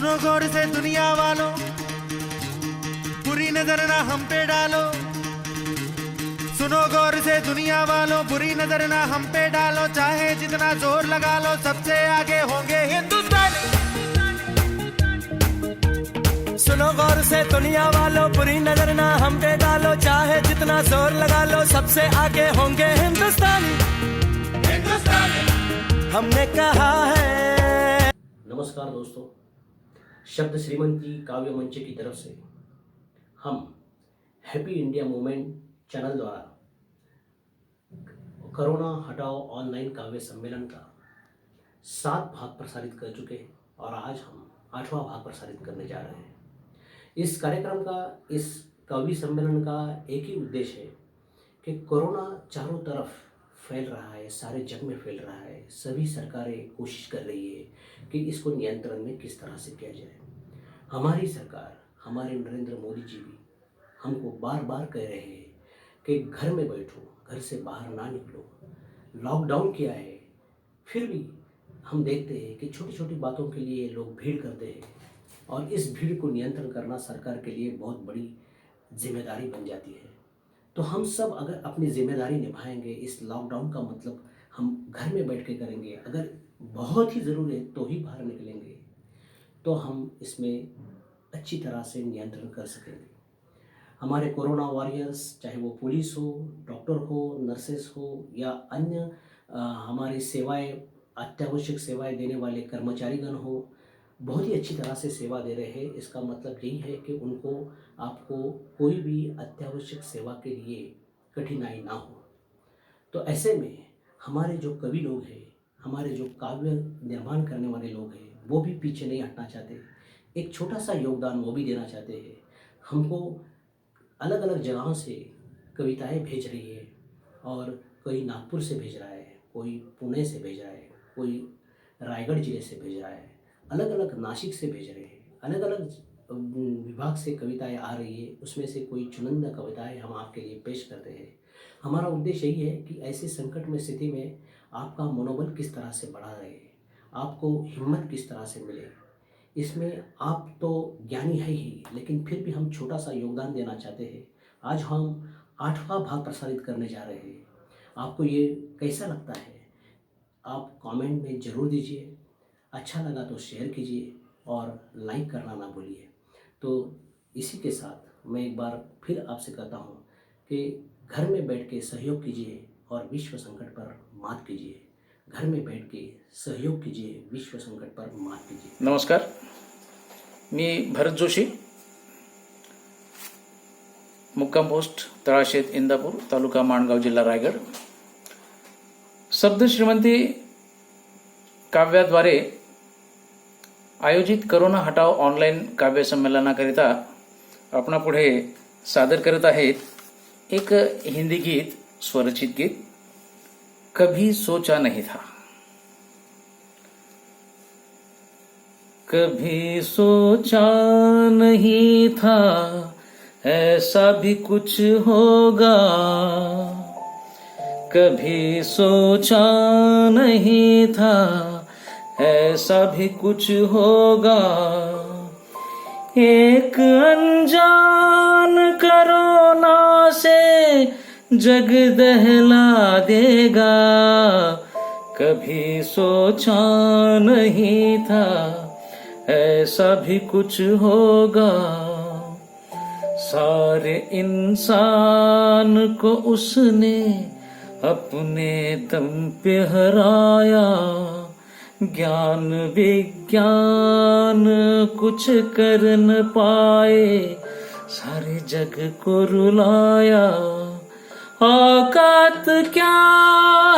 सुनो गौर से दुनिया वालों, बुरी नजर ना हम पे डालो। सुनो गौर से दुनिया वालों, बुरी नजर ना हम पे डालो। चाहे जितना जोर लगा लो, सबसे आगे होंगे हिंदुस्तानी। सुनो गौर से दुनिया वालों, बुरी नजर ना हम पे डालो। चाहे जितना जोर लगा लो, सबसे आगे होंगे हिंदुस्तानी। हमने कहा है। नमस्कार दोस्तों, शब्द श्रीमंती काव्य मंच की तरफ से हम हैप्पी इंडिया मूवमेंट चैनल द्वारा कोरोना हटाओ ऑनलाइन काव्य सम्मेलन का 7 भाग प्रसारित कर चुके हैं और आज हम 8वां भाग प्रसारित करने जा रहे हैं। इस कार्यक्रम का, इस काव्य सम्मेलन का एक ही उद्देश्य है कि कोरोना चारों तरफ फैल रहा है, सारे जग में फैल रहा है। सभी सरकारें कोशिश कर रही है कि इसको नियंत्रण में किस तरह से किया जाए। हमारी सरकार, हमारे नरेंद्र मोदी जी भी हमको बार बार कह रहे हैं कि घर में बैठो, घर से बाहर ना निकलो। लॉकडाउन किया है, फिर भी हम देखते हैं कि छोटी छोटी बातों के लिए लोग भीड़ करते हैं और इस भीड़ को नियंत्रण करना सरकार के लिए बहुत बड़ी जिम्मेदारी बन जाती है। तो हम सब अगर अपनी जिम्मेदारी निभाएंगे, इस लॉकडाउन का मतलब हम घर में बैठ के करेंगे, अगर बहुत ही ज़रूरी है तो ही बाहर निकलेंगे, तो हम इसमें अच्छी तरह से नियंत्रण कर सकेंगे। हमारे कोरोना वॉरियर्स, चाहे वो पुलिस हो, डॉक्टर हो, नर्सेस हो या अन्य हमारी सेवाएं, अत्यावश्यक सेवाएं देने वाले कर्मचारीगण हो, बहुत ही अच्छी तरह से सेवा दे रहे हैं। इसका मतलब यही है कि उनको, आपको कोई भी अत्यावश्यक सेवा के लिए कठिनाई ना हो। तो ऐसे में हमारे जो कवि लोग हैं, हमारे जो काव्य निर्माण करने वाले लोग हैं, वो भी पीछे नहीं हटना चाहते। एक छोटा सा योगदान वो भी देना चाहते हैं। हमको अलग अलग जगहों से कविताएं भेज रही है और कोई नागपुर से भेज रहा है, कोई पुणे से भेज रहा है, कोई रायगढ़ जिले से भेज रहा है, अलग अलग नासिक से भेज रहे हैं, अलग अलग विभाग से कविताएं आ रही है। उसमें से कोई चुनिंदा कविताएं हम आपके लिए पेश करते हैं। हमारा उद्देश्य यही है कि ऐसे संकट में स्थिति में आपका मनोबल किस तरह से बढ़ा रहे, आपको हिम्मत किस तरह से मिले। इसमें आप तो ज्ञानी है ही, लेकिन फिर भी हम छोटा सा योगदान देना चाहते हैं। आज हम 8वां भाग प्रसारित करने जा रहे हैं। आपको ये कैसा लगता है, आप कमेंट में ज़रूर दीजिए। अच्छा लगा तो शेयर कीजिए और लाइक करना ना भूलिए। तो इसी के साथ मैं एक बार फिर आपसे कहता हूँ कि घर में बैठ के सहयोग कीजिए और विश्व संकट पर मात कीजिए। घर में बैठ के सहयोग कीजिए, विश्व संकट पर मात कीजिए। नमस्कार, मी भरत जोशी, मुक्काम पोस्ट तळाशेत इंदापूर, तालुका माणगाव, जिल्हा रायगड. शब्द श्रीमंती काव्याद्वारे आयोजित कोरोना हटाओ ऑनलाइन काव्य संमेलनाकरिता आपणापुढे सादर करत आहेत एक हिंदी गीत, स्वरचित गीत, कभी सोचा नहीं था. कभी सोचा नहीं था ऐसा भी कुछ होगा, कभी सोचा नहीं था ऐसा भी कुछ होगा. एक अनजान कोरोना से जग दहला देगा, कभी सोचा नहीं था ऐसा भी कुछ होगा. सारे इंसान को उसने अपने दम पे हराया, ज्ञान विज्ञान कुछ कर न पाए, सारे जग को रुलाया. औकात क्या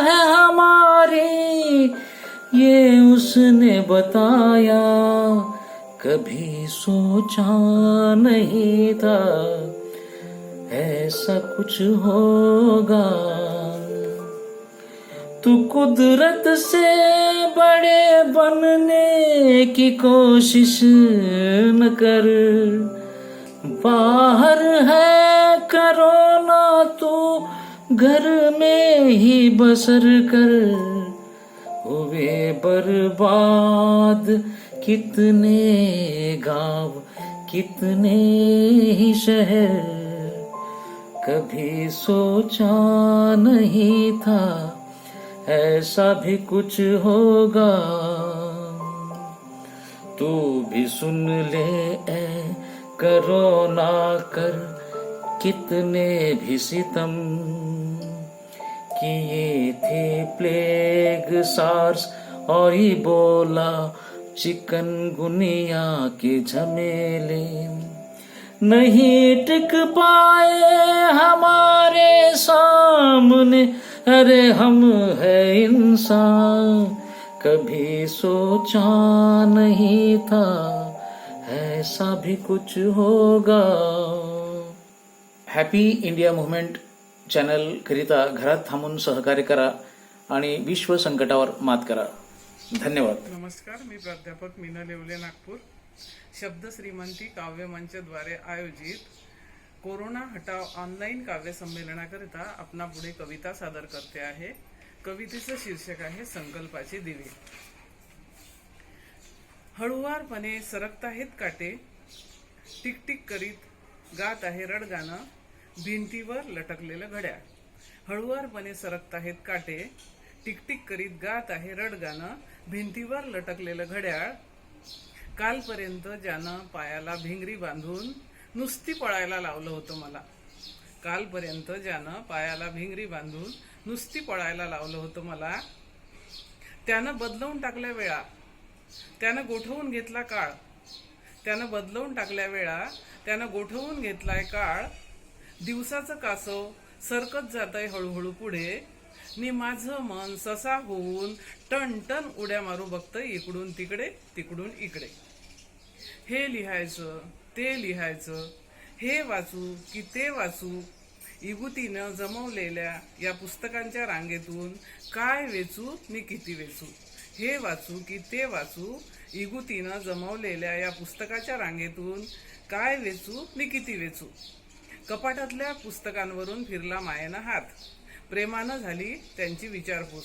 है हमारी ये उसने बताया, कभी सोचा नहीं था ऐसा कुछ होगा. तू कुदरत से बड़े बनने की कोशिश न कर, बाहर है कोरोना तू घर में ही बसर कर. हुए बर्बाद कितने गांव कितने ही शहर, कभी सोचा नहीं था ऐसा भी कुछ होगा। तू भी सुन ले ऐ करोना कर कितने भी सितम, किए थे प्लेग सार्स और इबोला चिकनगुनिया के झमेले, नहीं टिक पाए हमारे सामने, अरे हम है इंसान, कभी सोचा नहीं था ऐसा भी कुछ होगा। हॅपी इंडिया मुव्हमेंट चॅनल करिता घरात थांबून सहकार्य करा आणि विश्व संकटावर मात करा. धन्यवाद. नमस्कार, मी प्राध्यापक मीना लेवले, नागपूर. शब्द श्रीमंती काव्य मंचद्वारे आयोजित कोरोना हटाव ऑनलाईन काव्य संमेलनाकरिता आपणा पुढे कविता सादर करते आहे. कवितेचं शीर्षक आहे संकल्पाचे दिवे. हळुवारपणे सरकत आहेत काटे, टिकटिक करीत गात आहे रडगाणं, भिंतीवर लटकलेलं घड्याळ. हळुवारपणे सरकत आहेत काटे, टिकटिक करीत गात आहे रडगाणं, भिंतीवर लटकलेलं घड्याळ. कालपर्यंत ज्यानं पायाला भिंगरी बांधून नुसती पळायला लावलं होतं मला, कालपर्यंत ज्यानं पायाला भिंगरी बांधून नुसती पळायला लावलं होतं मला, त्यानं बदलवून टाकल्या वेळा, त्यानं गोठवून घेतला काळ, त्यानं बदलवून टाकल्या वेळा, त्यानं गोठवून घेतलाय काळ. दिवसाचं कासव सरकत जातंय हळूहळू पुढे, नि माझं मन ससा होऊन टन उड्या मारू बघतंय इकडून तिकडे तिकडून इकडे. हे लिहायचं ते लिहायचं, हे वाचू की ते वाचू, इगुतीनं जमवलेल्या या पुस्तकांच्या रांगेतून काय वेचू नि किती वेचू. हे वाचू की ते वाचू, इगुतीनं जमवलेल्या या पुस्तकाच्या रांगेतून काय वेचू नि किती वेचू. कपाटातल्या पुस्तकांवरून फिरला मायेनं हात, प्रेमानं झाली त्यांची विचारपूस.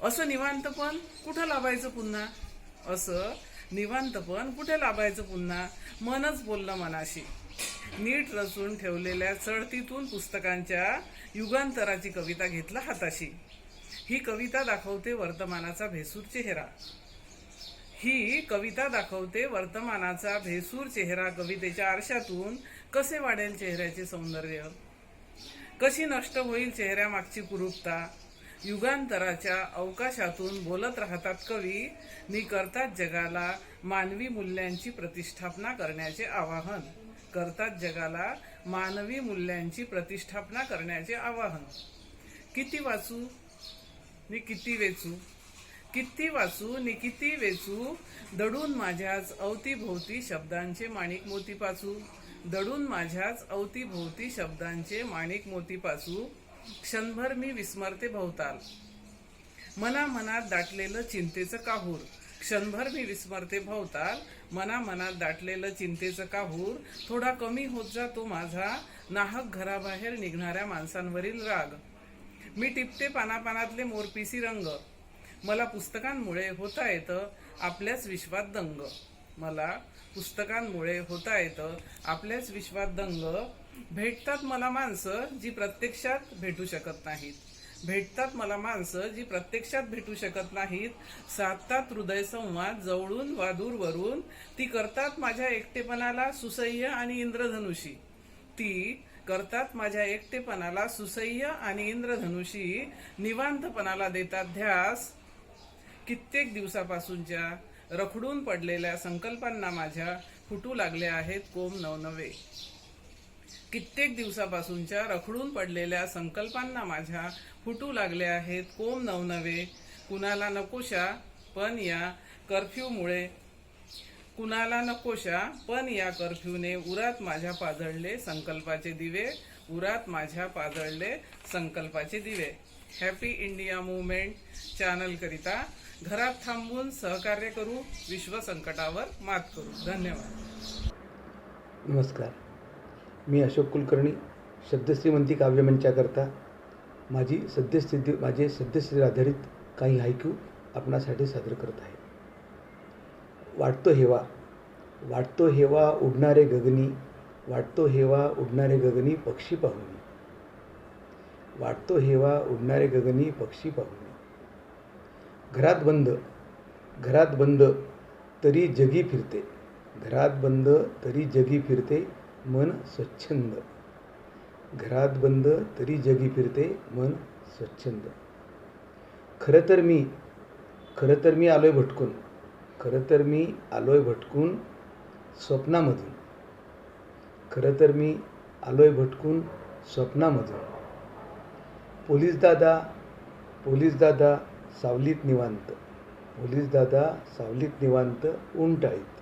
असं निवांतपण कुठं लाभायचं पुन्हा, असं निवांतपण कुठे लाभायचं पुन्हा, मनच बोललं मनाशी. नीट रचून ठेवलेल्या चढतीतून पुस्तकांच्या युगांतराची कविता घेतला हाताशी. ही कविता दाखवते वर्तमानाचा भेसूर चेहरा, ही कविता दाखवते वर्तमानाचा भेसूर चेहरा. कवितेच्या आरशातून कसे वाढेल चेहऱ्याचे सौंदर्य, कशी नष्ट होईल चेहऱ्यामागची कुरूपता. युगांतराच्या अवकाशातून बोलत राहतात कवी, नि करतात जगाला मानवी मूल्यांची प्रतिष्ठापना करण्याचे आवाहन, करतात जगाला मानवी मूल्यांची प्रतिष्ठापना करण्याचे आवाहन. किती वाचू नि किती वेचू, किती वाचू नि किती वेचू, दडून माझ्याच अवतीभोवती शब्दांचे माणिक मोती पाचू, दडून माझ्याच अवतीभोवती शब्दांचे माणिक मोती पाचू. क्षणभर मी विस्मरते भवताल, मनामनात दाटलेलं चिंतेचं काहूर, क्षणभर मी विस्मरते भवताल, मनामनात दाटलेलं चिंतेचं काहूर. थोडा कमी होत जातो माझा नाहक घराबाहेर निघणाऱ्या माणसांवरील राग. मी टिपते पानापानातले मोरपिसी रंग, मला पुस्तकांमुळे होता येतं आपल्याच विश्वात दंग, मला पुस्तकांमुळे होता येतं आपल्याच विश्वात दंग. भेटतात मला माणसं जी प्रत्यक्षात भेटू शकत नाहीत, भेटतात मला माणसं जी प्रत्यक्षात भेटू शकत नाहीत. साधतात हृदय संवाद जवळून वा दूरवरून, ती करतात माझ्या एकटेपणाला सुसह्य आणि इंद्रधनुषी, ती करतात माझ्या एकटेपणाला सुसह्य आणि इंद्रधनुषी. निवांतपणाला देतात ध्यास, कित्येक दिवसापासूनच्या रखडून पडलेल्या संकल्पांना माझ्या फुटू लागले आहेत कोंब नवनवे. कित्येक दिवसापासूनच्या रखडून पडलेल्या संकल्पांना माझ्या फुटू लागले आहेत कोंब नवनवे. कुणाला नकोशा पण या कर्फ्यूमुळे, कुणाला नकोशा पण या कर्फ्यूने उरात माझ्या पाजळले संकल्पाचे दिवे, उरात माझ्या पाजळले संकल्पाचे दिवे. हॅपी इंडिया मूव्हमेंट चॅनल करिता घरात थांबून सहकार्य करू, विश्व संकटावर मात करू. धन्यवाद. नमस्कार, मी अशोक कुलकर्णी. शब्दश्रीमंती काव्यमंचाकरता माझे सद्यस्थिती आधारित काही हायकू आपणासाठी सादर करत आहे. वाटतो हेवा, वाटतो हेवा उडणारे गगनी, वाटतो हेवा उडणारे गगनी पक्षी पाहुनी, वाटतो हेवा उडणारे गगनी पक्षी पाहुनी. घरात बंद तरी जगी फिरते, घरात बंद तरी जगी फिरते मन स्वच्छंद, घरात बंद तरी जगी फिरते मन स्वच्छंद. खरं तर मी आलोय भटकून, खरं तर मी आलोय भटकून स्वप्नामधून, खरं तर मी आलोय भटकून स्वप्नामधून. पोलीस दादा सावलीत निवांत, पोलीस दादा सावलीत निवांत ऊन टाळीत,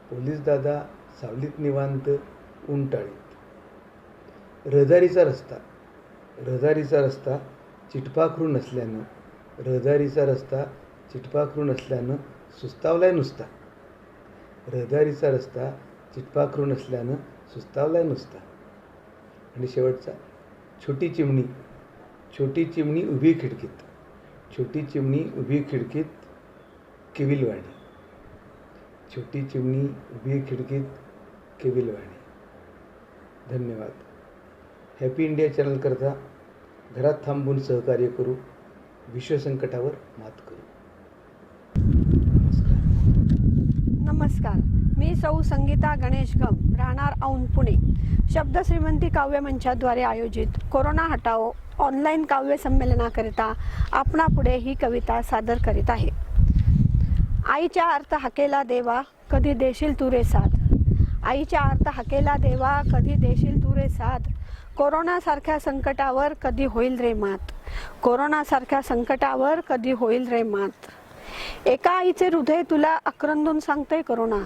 पोलीस दादा सावलीत निवांत ऊन टाळीत. रहदारीचा रस्ता चिटपाखरू नसल्यानं, रहदारीचा रस्ता चिटपाखरू नसल्यानं सुस्तावलाय नुसता, रहदारीचा रस्ता चिटपाखरू नसल्यानं सुस्तावलाय नुसता. आणि शेवटचा, छोटी चिमणी उभी खिडकीत, छोटी चिमणी उभी खिडकीत केविलवाणी, छोटी चिमणी उभी खिडकीत केविलवाणी. धन्यवाद. हॅपी इंडिया चॅनल करता घरात थांबून सहकार्य करू, विश्वसंकटावर मात करू. नमस्कार. मी सौ संगीता गणेश गम, राहणार औंध, पुणे. शब्द श्रीमंती काव्य मंचाद्वारे आयोजित कोरोना हटाओ ऑनलाईन काव्य संमेलनाकरिता आपणापुढे ही कविता सादर करीत आहे. आईच्या अर्थ हाकेला देवा कधी देशील तू रे साथ, आईच्या अर्थ हाकेला देवा कधी देशील तू रे साथ. कोरोनासारख्या संकटावर कधी होईल रे मात, कोरोनासारख्या संकटावर कधी होईल रे मात. एका आईचे हृदय तुला आक्रंदून सांगते करोना,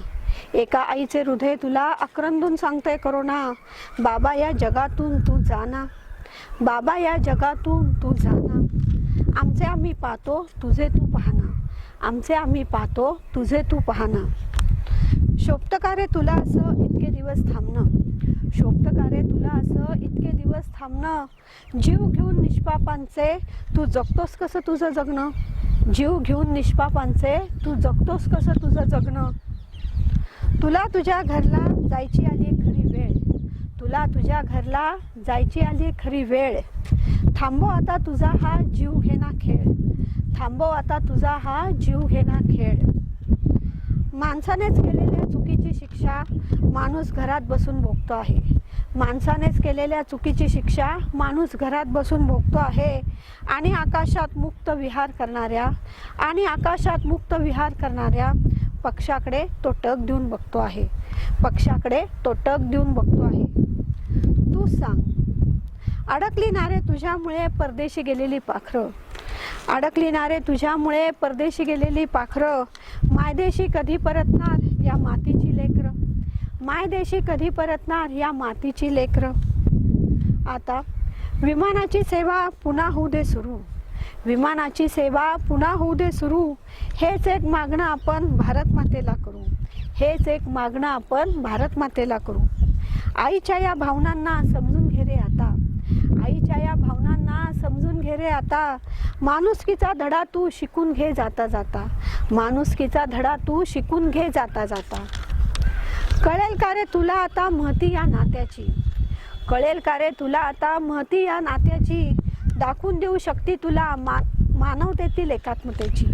एका आईचे हृदय तुला आक्रंदून सांगते करोना. बाबा या जगातून तू जाना, बाबा या जगातून तू जाना. आमचे आम्ही पाहतो तुझे तू पाहना, आमचे आम्ही पाहतो तुझे तू पाहना. शोभतकारे तुला असं इतके दिवस थांबणं, शोभतकारे तुला असं इतके दिवस थांबणं. जीव घेऊन निष्पापांचे तू जगतोस कसं तुझं जगणं, जीव घेऊन निष्पापांचे तू जगतोस कसं तुझं जगणं. तुला तुझ्या घरला जायची आली खरी वेळ, तुला तुझ्या घरला जायची आली खरी वेळ. थांबव आता तुझा हा जीव घेणा खेळ, थांबव आता तुझा हा जीव घेणा खेळ. माणसानेच केलेल्या चुकीची शिक्षा माणूस घरात बसून भोगतो आहे, माणसानेच केलेल्या चुकीची शिक्षा माणूस घरात बसून भोगतो आहे. आणि आकाशात मुक्त विहार करणाऱ्या पक्षाकडे तो टक देऊन बघतो आहे, पक्षाकडे तो टक देऊन बघतो आहे. तू सांग, अडकली नारे तुझ्यामुळे परदेशी गेलेली पाखरं, अडकली नारे तुझ्यामुळे परदेशी गेलेली पाखरं. मायदेशी कधी परतणार या मातीची लेकरं, मायदेशी कधी परतणार या मातीची लेकरं. आता विमानाची सेवा पुन्हा होऊ दे सुरू, विमानाची सेवा पुन्हा होऊ दे सुरू. हेच एक मागणं आपण भारत मातेला करू, हेच एक मागणं आपण भारत मातेला करू. आईच्या या भावनांना समजून घे रे आता, आईच्या या भावनांना समजून घे रे आता. माणुसकीचा धडा तू शिकून घे जाता जाता, माणुसकीचा धडा तू शिकून घे जाता जाता. कळेल का रे तुला आता महती या नात्याची, कळेल का रे तुला आता महती या नात्याची. दाखवून देऊ शकते तुला मानवतेतील एकात्मतेची,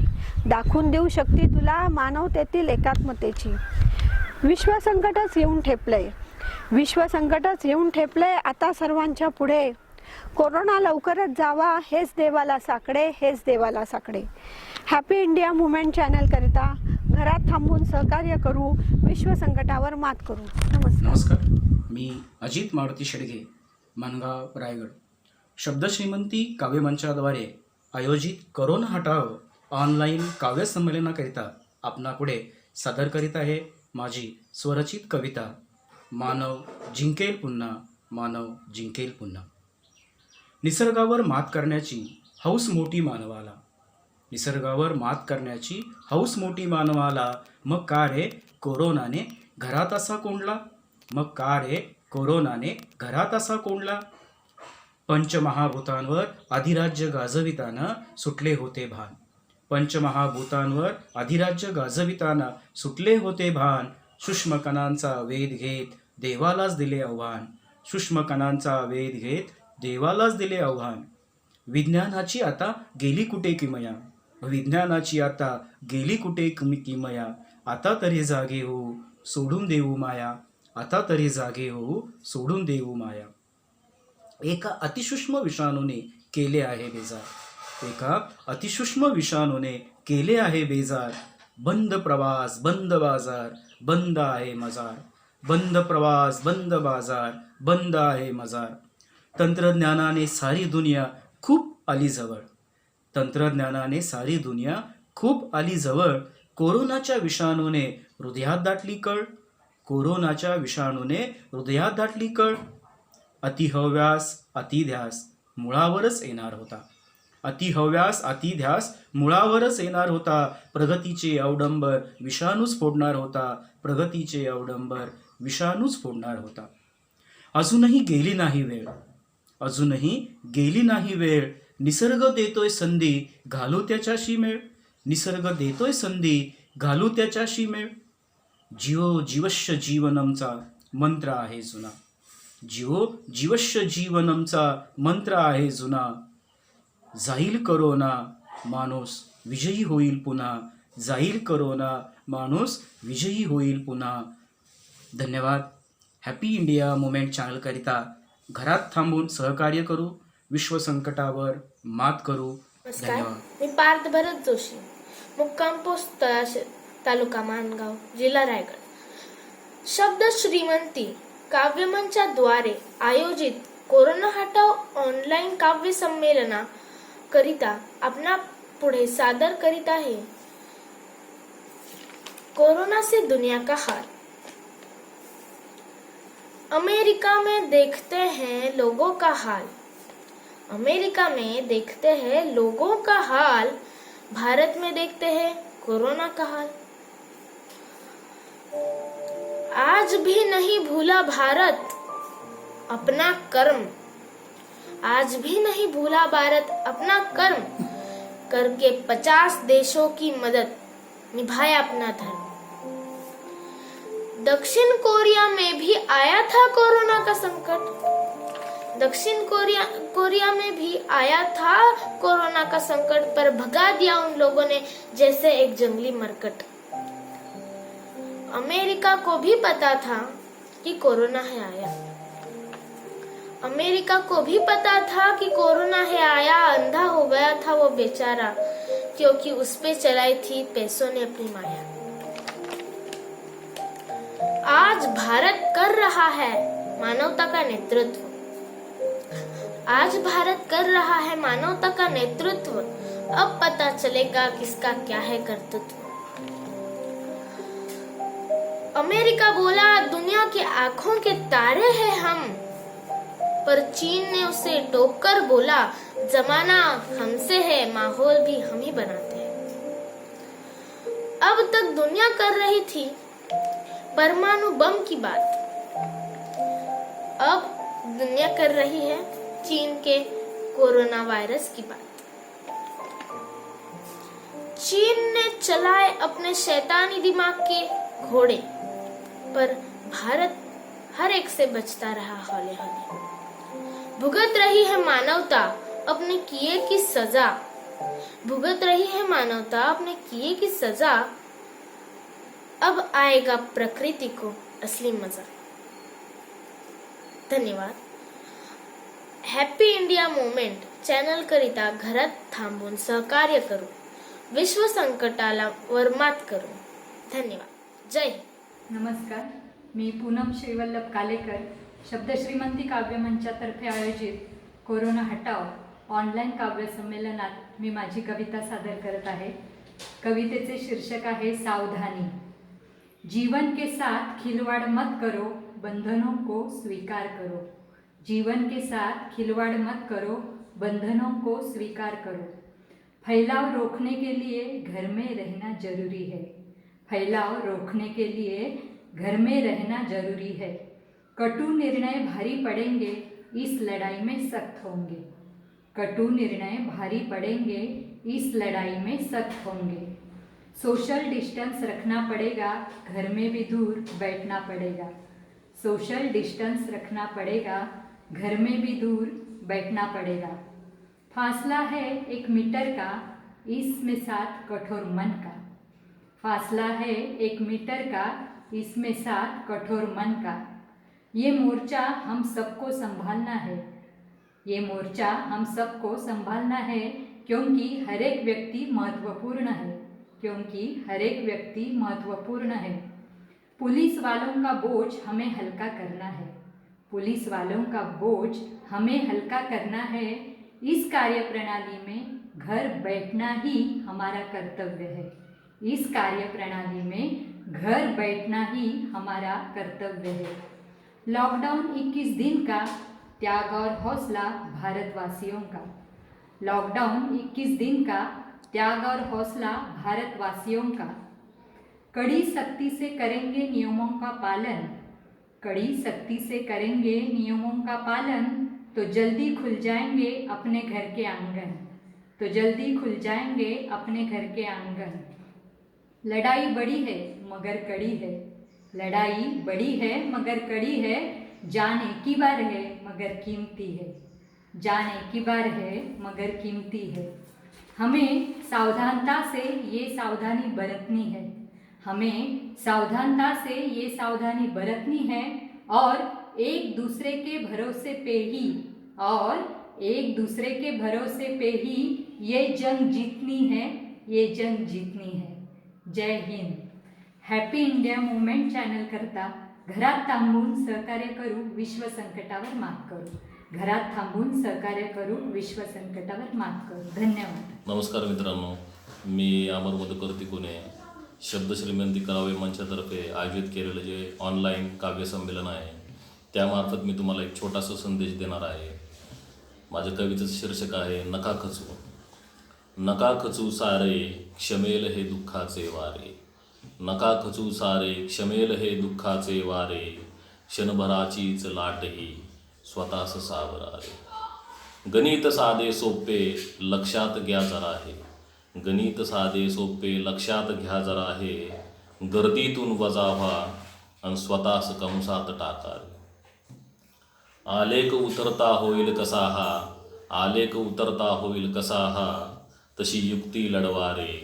दाखवून देऊ शकते तुला मानवतेतील एकात्मतेची. विश्वसंकटच येऊन ठेपलंय, विश्वसंकटच येऊन ठेपलंय आता सर्वांच्या पुढे. कोरोना लवकरच जावा हेच देवाला साकडे, हेच देवाला साकडे. हॅपी इंडिया मुवमेंट चॅनल करिता घरात थांबून सहकार्य करू, विश्वसंकटावर मात करू. नमस्कार. मी अजित मारुती शेडगे, मानगाव, रायगड. शब्द श्रीमंती काव्यमंचाद्वारे आयोजित कोरोना हटाओ ऑनलाईन काव्य संमेलनाकरिता आपणापुढे सादर करीत आहे माझी स्वरचित कविता मानव जिंकेल पुन्हा, मानव जिंकेल पुन्हा. निसर्गावर मात करण्याची हौस मोठी मानवाला, निसर्गावर मात करण्याची हौस मोठी मानवाला. मग का रे कोरोनाने घरात असा कोंडला, मग का रे कोरोनाने घरात असा कोंडला. पंचमहाभूतांवर अधिराज्य गाजविताना सुटले होते भान, पंचमहाभूतांवर अधिराज्य गाजविताना सुटले होते भान. सूक्ष्म कणांचा वेध घेत देवालाच दिले आव्हान. सूक्ष्म कणांचा वेध घेत देवालाच दिले आव्हान. विज्ञानाची आता गेली कुठे किमया. विज्ञानाची आता गेली कुठे किमया. आता तरी जागे हो सोडून देऊ माया. आता तरी जागे हो सोडून देऊ माया. एका अतिसूक्ष्म विषाणूने केले आहे बेजार. एका अतिसूक्ष्म विषाणूने केले आहे बेजार. बंद प्रवास बंद बाजार बंद आहे मजार. बंद प्रवास बंद बाजार बंद आहे मजार. तंत्रज्ञानाने सारी दुनिया खूप आली जवळ. तंत्रज्ञानाने सारी दुनिया खूप आली जवळ. कोरोनाच्या विषाणूने हृदयात दाटली कळ. कोरोनाच्या विषाणूने हृदयात दाटली कळ. अतिहव्यास अतिध्यास मुळावरच येणार होता. अतिहव्यास अतिध्यास मुळावरच येणार होता. प्रगतीचे अवडंबर विषाणूच फोडणार होता. प्रगतीचे अवडंबर विषाणूच फोडणार होता. अजूनही गेली नाही वेळ. अजूनही गेली नाही वेळ. निसर्ग देतोय संधी घालू त्याच्याशी मेळ. निसर्ग देतोय संधी घालू त्याच्याशी मेळ. जीवो जीवश्य जीवनमचा मंत्र आहे जुना. जीवो जीवश्य जीवनमचा मंत्र आहे जुना. जाईल करोना माणूस विजयी होईल पुन्हा. जाईल करोना माणूस विजयी होईल पुन्हा. धन्यवाद. हॅपी इंडिया मुवमेंट चॅनलकरिता घरात थांबून सहकार्य करू. विश्व संकटावर मात करू. नमस्कार, धन्यवाद. मी पार्थ भरत जोशी, मुक्काम पोस्ट तळाशे, तालुका माणगाव, जिल्हा रायगड. शब्द श्रीमंती काव्यमंचाद्वारे आयोजित कोरोना हटाओ ऑनलाइन काव्य संमेलना करिता अपना पुढे सादर करीत आहे कोरोना से दुनिया का हाल. अमेरिका में देखते हैं लोगों का हाल. अमेरिका में देखते हैं लोगों का हाल. भारत में देखते हैं कोरोना का हाल. आज भी नहीं भूला भारत अपना कर्म. आज भी नहीं भूला भारत अपना कर्म. करके 50 देशों की मदद निभाया अपना धर्म. दक्षिण कोरिया में भी आया था कोरोना का संकट. दक्षिण कोरिया में भी आया था कोरोना का संकट, पर भगा दिया उन लोगों ने जैसे एक जंगली मरकट. अमेरिका को भी पता था कि कोरोना है आया. अमेरिका को भी पता था कि कोरोना है आया. अंधा हो गया था वो बेचारा, क्योंकि उस पे चलाई थी पैसों ने अपनी माया. आज भारत कर रहा है मानवता का नेतृत्व. आज भारत कर रहा है मानवता का नेतृत्व. अब पता चलेगा किसका क्या है कर्तृत्व. अमेरिका बोला दुनिया की आंखों के तारे हैं हम, पर चीन ने उसे टोककर बोला जमाना हमसे है, माहौल भी हम ही बनाते हैं. अब तक दुनिया कर रही थी परमाणु बम की बात. अब दुनिया कर रही है चीन के कोरोना वायरस की बात. चीन ने चलाए अपने शैतानी दिमाग के घोड़े, पर भारत हर एक से बचता रहा हौले हौले. भुगत रही है मानवता अपने किए की सजा. भुगत रही है मानवता अपने किए की सजा. अब आएगा प्रकृति को असली मजा. धन्यवाद. हॅपी इंडिया मुवमेंट चॅनल करिता घरात थांबून सहकार्य करू. विश्व संकटाला वर मात करू. धन्यवाद. जय हिंद. नमस्कार, मी पूनम श्रीवल्लभ कालेकर. शब्द श्रीमंती काव्यमंचातर्फे आयोजित कोरोना हटाओ ऑनलाईन काव्य संमेलनात मी माझी कविता सादर करत आहे. कवितेचे शीर्षक आहे सावधानी. जीवन के साथ खिलवाड़ मत करो, बंधनों को स्वीकार करो. जीवन के साथ खिलवाड़ मत करो, बंधनों को स्वीकार करो. फैलाव रोकने के लिए घर में रहना जरूरी है. फैलाव रोकने के लिए घर में रहना जरूरी है. कटु निर्णय भारी पड़ेंगे, इस लड़ाई में सख्त होंगे. कटु निर्णय भारी पड़ेंगे, इस लड़ाई में सख्त होंगे। सोशल डिस्टेंस रखना पड़ेगा, घर में भी दूर बैठना पड़ेगा। सोशल डिस्टेंस रखना पड़ेगा, घर में भी दूर बैठना पड़ेगा। फासला है 1 मीटर का, इसमें साथ कठोर मन का। फासला है 1 मीटर का, इसमें साथ कठोर मन का। ये मोर्चा हम सबको संभालना है, ये मोर्चा हम सबको संभालना है, क्योंकि हर एक व्यक्ति महत्वपूर्ण है, क्योंकि हर एक व्यक्ति महत्वपूर्ण है। पुलिस वालों का बोझ हमें हल्का करना है, पुलिस वालों का बोझ हमें हल्का करना है। इस कार्य प्रणाली में घर बैठना ही हमारा कर्तव्य है, इस कार्य प्रणाली में घर बैठना ही हमारा कर्तव्य है। लॉकडाउन 21 दिन का, त्याग और हौसला भारतवासियों का। लॉकडाउन 21 दिन का, त्याग और हौसला भारतवासियों का। कड़ी सख्ती से करेंगे नियमों का पालन, कड़ी सख्ती से करेंगे नियमों का पालन, तो जल्दी खुल जाएंगे अपने घर के आंगन, तो जल्दी खुल जाएंगे अपने घर के आंगन। लड़ाई बड़ी है मगर कड़ी है, लड़ाई बड़ी है मगर कड़ी है, जान एक ही बार है मगर कीमती है, जान एक ही बार है मगर कीमती है। हमें सावधानता से ये सावधानी बरतनी है, हमें सावधानता से ये सावधानी बरतनी है, और एक दूसरे के भरोसे पे ही, और एक दूसरे के भरोसे पे ही ये जंग जीतनी है, ये जंग जीतनी है। जय Hind. Happy India movement channel करता घरात थांबून सहकार्य करू, विश्व संकटावर मात करू। घरात थांबून सहकार्य करू, विश्व संकटावर मात करू। धन्यवाद। नमस्कार मित्रांनो, मी अमर मधुकर तिकोने शब्द श्रीमंती करावे मंचातर्फे आयोजित केलेलं जे ऑनलाईन काव्य संमेलन आहे त्यामार्फत मी तुम्हाला एक छोटासा संदेश देणार आहे। माझ्या कवितेचं शीर्षक आहे नका खचू, नका खचू सारे क्षमेल हे दुःखाचे वारे, नका खचू सारे क्षमेल हे दुःखाचे वारे, क्षणभराचीच लाटही स्वतःस सावरारे। गणित साधे सोपे लक्षात घ्या जरा हे, गणित साधे सोपे लक्षात घ्या जरा हे, गर्दीतून वजा व्हा आणि स्वतःस कंसात टाका रे। आलेख उतरता होईल कसा हा, आलेख उतरता होईल कसा हा, तशी युक्ती लढवा रे।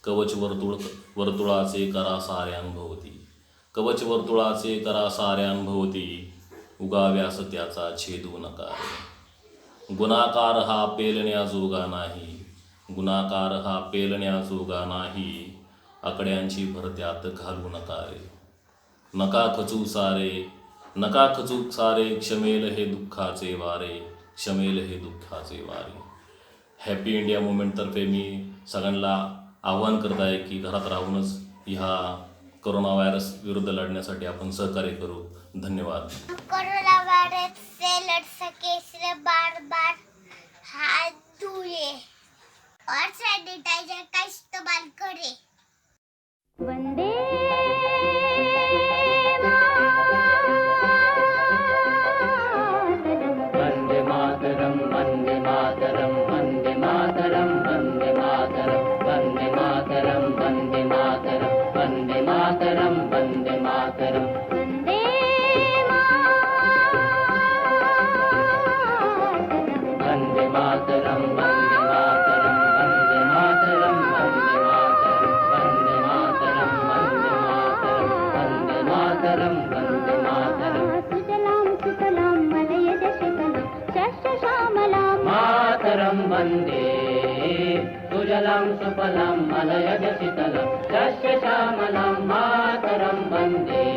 कवच वर्तुळाचे करा साऱ्यांभोवती, कवच वर्तुळाचे करा साऱ्यांभोवती, उगाव्यास त्याचा छेदू नका रे। गुणाकार हा पेलण्याजोगा नाही, गुणाकार हा पेलण्याजोगा नाही, आकड्यांची भर त्यात घालू नका रे। नका खचू सारे, नका खचू सारे क्षमेल हे दुःखाचे वारे, क्षमेल हे दुःखाचे वारे। हॅपी इंडिया मुवमेंटतर्फे मी सगळ्यांना आवाहन करत आहे की घरात राहूनच ह्या कोरोना व्हायरस विरुद्ध लढण्यासाठी आपण सहकार्य करू। धन्यवाद। कोरोना वायरस से लड़ सके सिर्फ बार बार हाथ धोए और सैनिटाइजर का इस्तेमाल करें। वंदे मातरम, वंदे मातरम, वंदे मातरम, वंदे मातरम, वंदे मातरम, वंदे मातरम, वंदे मातरम, वंदे मातरम, वंदे वंदे मातरम, वंदे मातरम, वंदे मातरम, वंदे मातरम, वंदे मातरम, वंदे मातरम, वंदे मातरम, सुजलाम सुफलाम मलयज शीतलाम शस्य श्यामलाम मातरम वंदे, सुजलां सुफलां मलयज शीतलां शस्य श्यामलां मातरं वंदे।